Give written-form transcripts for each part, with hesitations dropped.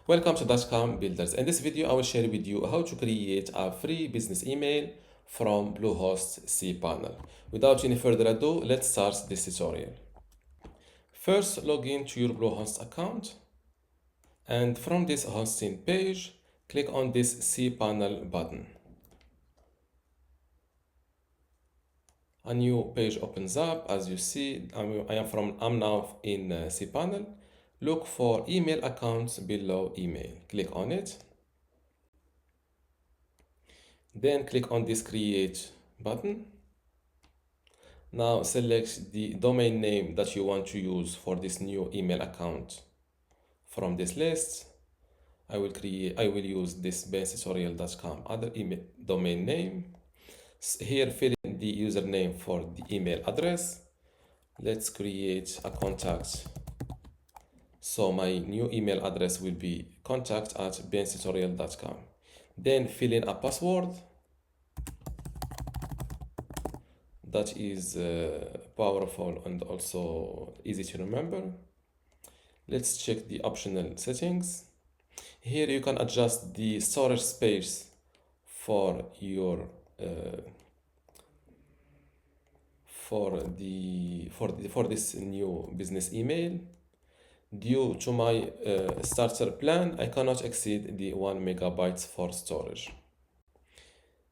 Welcome to dotcom.builders. In this video, I will share with you how to create a free business email from Bluehost CPanel. Without any further ado, let's start this tutorial. First, log in to your Bluehost account, and from this hosting page, click on this CPanel button. A new page opens up. As you see, I'm now in CPanel. Look for email accounts below email. Click on it. Then click on this create button. Now select the domain name that you want to use for this new email account from this list. I will use this basetutorial.com other email domain name. Here, fill in the username for the email address. Let's create a contact. So my new email address will be contact@basetutorial.com. Then fill in a password that is powerful and also easy to remember. Let's check the optional settings. Here you can adjust the storage space for your for this new business email. Due to my starter plan, I cannot exceed the 1 MB for storage.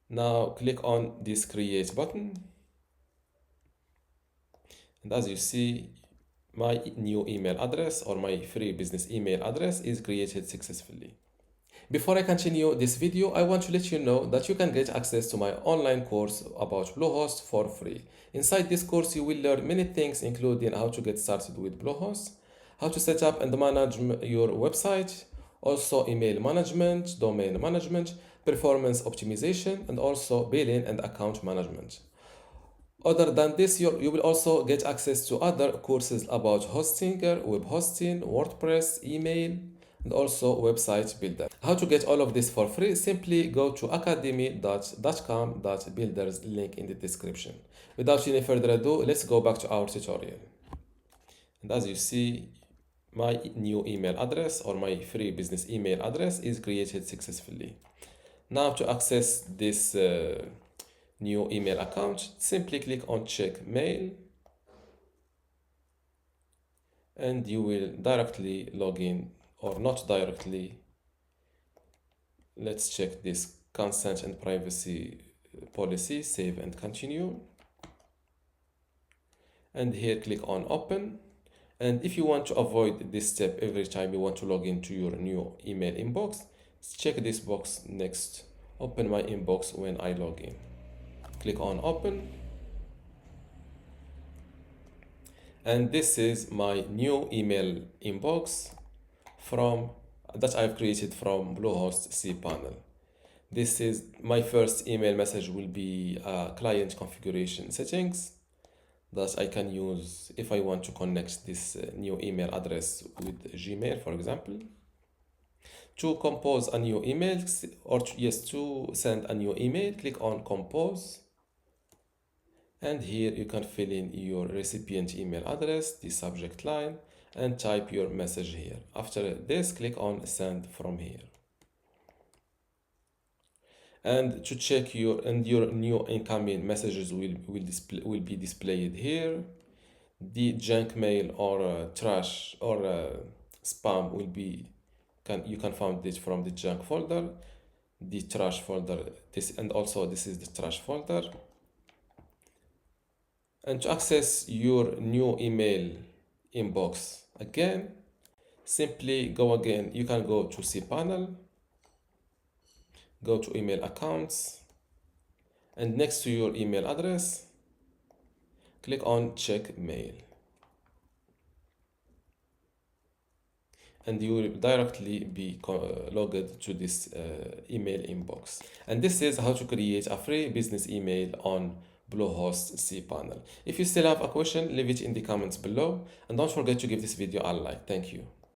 Now click on this create button, and as you see, my new email address or my free business email address is created successfully. Before I continue this video, I want to let you know that you can get access to my online course about Bluehost for free. Inside this course, you will learn many things, including how to get started with Bluehost, how to set up and manage your website, also email management, domain management, performance optimization, and also billing and account management. Other than this, you will also get access to other courses about hosting, web hosting, WordPress, email, and also website builder. How to get all of this for free? Simply go to academy.dotcom.builders, link in the description. Without any further ado, let's go back to our tutorial. And as you see, my new email address or my free business email address is created successfully. Now to access this new email account, simply click on check mail, and you will directly log in or not directly. Let's check this consent and privacy policy, save and continue. And here click on open. And if you want to avoid this step every time you want to log into your new email inbox, check this box next, open my inbox when I log in. Click on open. And this is my new email inbox that I've created from Bluehost CPanel. This is my first email message will be client configuration settings that I can use if I want to connect this new email address with Gmail, for example. To compose a new email to send a new email, click on compose. And here you can fill in your recipient email address, the subject line, and type your message here. After this, click on send from here. And to check your new incoming messages will be displayed here. The junk mail or trash or spam will be you can find it from the junk folder, the trash folder. This is the trash folder. And to access your new email inbox again, simply you can go to CPanel, go to email accounts, and next to your email address, click on check mail. And you will directly be logged to this email inbox. And this is how to create a free business email on Bluehost CPanel. If you still have a question, leave it in the comments below, and don't forget to give this video a like. Thank you.